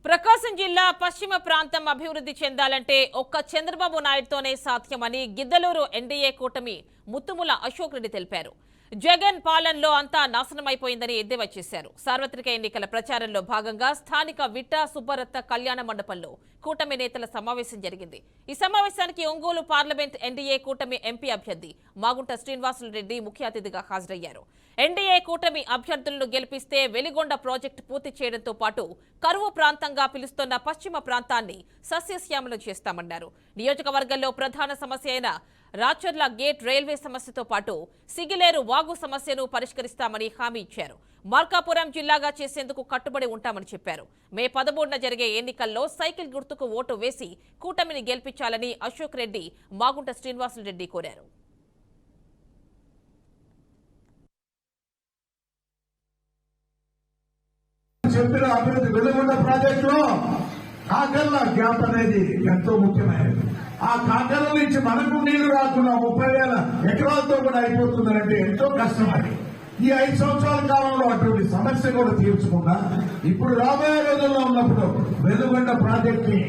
ప్రకాశం జిల్లా పశ్చిమ ప్రాంతం అభివృద్ధి చెందాలంటే ఒక్క చంద్రబాబు నాయుడుతోనే సాధ్యమని గిద్దలూరు ఎన్డీఏ కూటమి ముత్తుముల అశోక్ రెడ్డి తెలిపారు. జగన్ పాలనలో అంతా నాశనమైపోయిందని ఎద్దేవా చేశారు. సార్వత్రిక ఎన్నికల ప్రచారంలో భాగంగా స్థానిక విట్టా సుబ్బరత్న కళ్యాణ మండపంలో కూటమి నేతల సమావేశం జరిగింది. ఈ సమావేశానికి ఒంగోలు పార్లమెంట్ ఎన్డీఏ కూటమి ఎంపీ అభ్యర్థి మాగుంట శ్రీనివాసులరెడ్డి ముఖ్య అతిథిగా హాజరయ్యారు. ఎన్డీఏ కూటమి అభ్యర్థులను గెలిపిస్తే వెలిగొండ ప్రాజెక్టు పూర్తి చేయడంతో పాటు కరువు ప్రాంతంగా పిలుస్తున్న పశ్చిమ ప్రాంతాన్ని సస్యశ్యామలం చేస్తామన్నారు. నియోజకవర్గంలో ప్రధాన సమస్య అయిన రాచర్ల గేట్ రైల్వే సమస్యతో పాటు సిగిలేరు వాగు సమస్యను పరిష్కరిస్తామని హామీ ఇచ్చారు. మార్కాపురం జిల్లాగా చేసేందుకు కట్టుబడి ఉంటామని చెప్పారు. మే 13న జరిగే ఎన్నికల్లో సైకిల్ గుర్తుకు ఓటు వేసి కూటమిని గెలిపించాలని అశోక్ రెడ్డి మాగుంట శ్రీనివాసులరెడ్డి కోరారు. చెప్పిన అభివృద్ధి వెలుగొండ ప్రాజెక్టులో కాకర్ల గ్యాప్ అనేది ఎంతో ముఖ్యమైనది. ఆ కాకర్ల నుంచి మనకు నీళ్లు రాకుండా 30,000 ఎకరాలతో కూడా అయిపోతుందంటే ఎంతో కష్టం. అది ఈ 5 సంవత్సరాల కాలంలో అటువంటి సమస్య కూడా తీర్చకుండా ఇప్పుడు రాబోయే రోజుల్లో ఉన్నప్పుడు వెలుగొండ ప్రాజెక్ట్ ని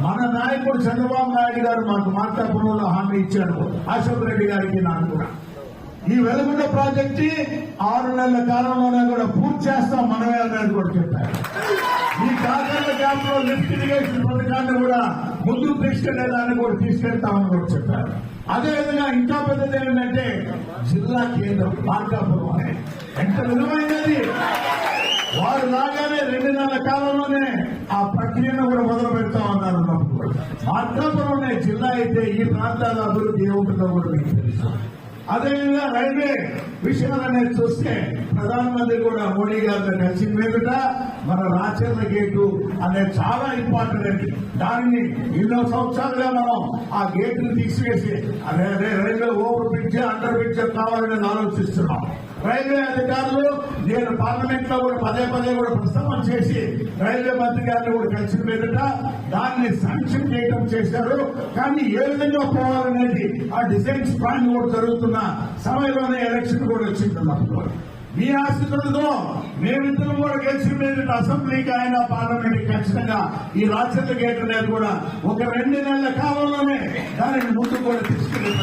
మన నాయకుడు చంద్రబాబు నాయుడు గారు మాకు మార్కాపురంలో హామీ ఇచ్చాడు. అశోక్ రెడ్డి గారికి నాకు కూడా ఈ వెలుగొండ ప్రాజెక్ట్ 6 నెలల కాలంలోనే కూడా పూర్తి చేస్తాం మనమే అని కూడా చెప్పారు. ఈ కాకర్ల గ్యాప్ లో లిఫ్ట్ ఇరిగేషన్ పథకాన్ని కూడా ముందుకు తీసుకెళ్లేదాన్ని కూడా తీసుకెళ్తామని కూడా చెప్పారు. అదేవిధంగా ఇంకా పెద్దది ఏంటంటే జిల్లా కేంద్రం మార్కాపురం అనేది ఎంత విలువైనది. వారు రాగానే 2 నెలల కాలంలోనే ఆ ప్రక్రియను కూడా మొదలు పెడతామన్నారు. మార్కాపురం జిల్లా అయితే ఈ ప్రాంతాల అభివృద్ధి ఏముంటుందో కూడా మీకు తెలుసు. అదేవిధంగా రైల్వే విషయాలనేది చూస్తే ప్రధానమంత్రి కూడా మోడీ గారితో కలిసి మీదట మన రాచర్ల గేటు అనేది చాలా ఇంపార్టెంట్. దానిని ఎన్నో సంవత్సరాలుగా మనం ఆ గేటును తీసివేసి అదే railway over bridge under bridge కావాలని ఆలోచిస్తున్నాం. రైల్వే అధికారులు నేను పార్లమెంట్ లో కూడా పదే కూడా ప్రస్తావన చేసి రైల్వే మంత్రి గారిని కూడా కలిసి మీదట దాన్ని శాంక్షన్ చేయడం చేశారు. కానీ ఏ విధంగా పోవాలనేది ఆ డిజైన్స్ ప్లాన్ కూడా జరుగుతున్న సమయంలోనే ఎలక్షన్ కూడా వచ్చిందన్నప్పుడు మీ ఆశీస్సులతో మేమిద్దరం కూడా గెలిచి మీద అసెంబ్లీకి ఆయన పార్లమెంట్ ఖచ్చితంగా ఈ రాజ్యాంగ గేట్ అనేది కూడా ఒక 2 నెలల కాలంలోనే దానిని ముందు కూడా తీసుకెళ్లి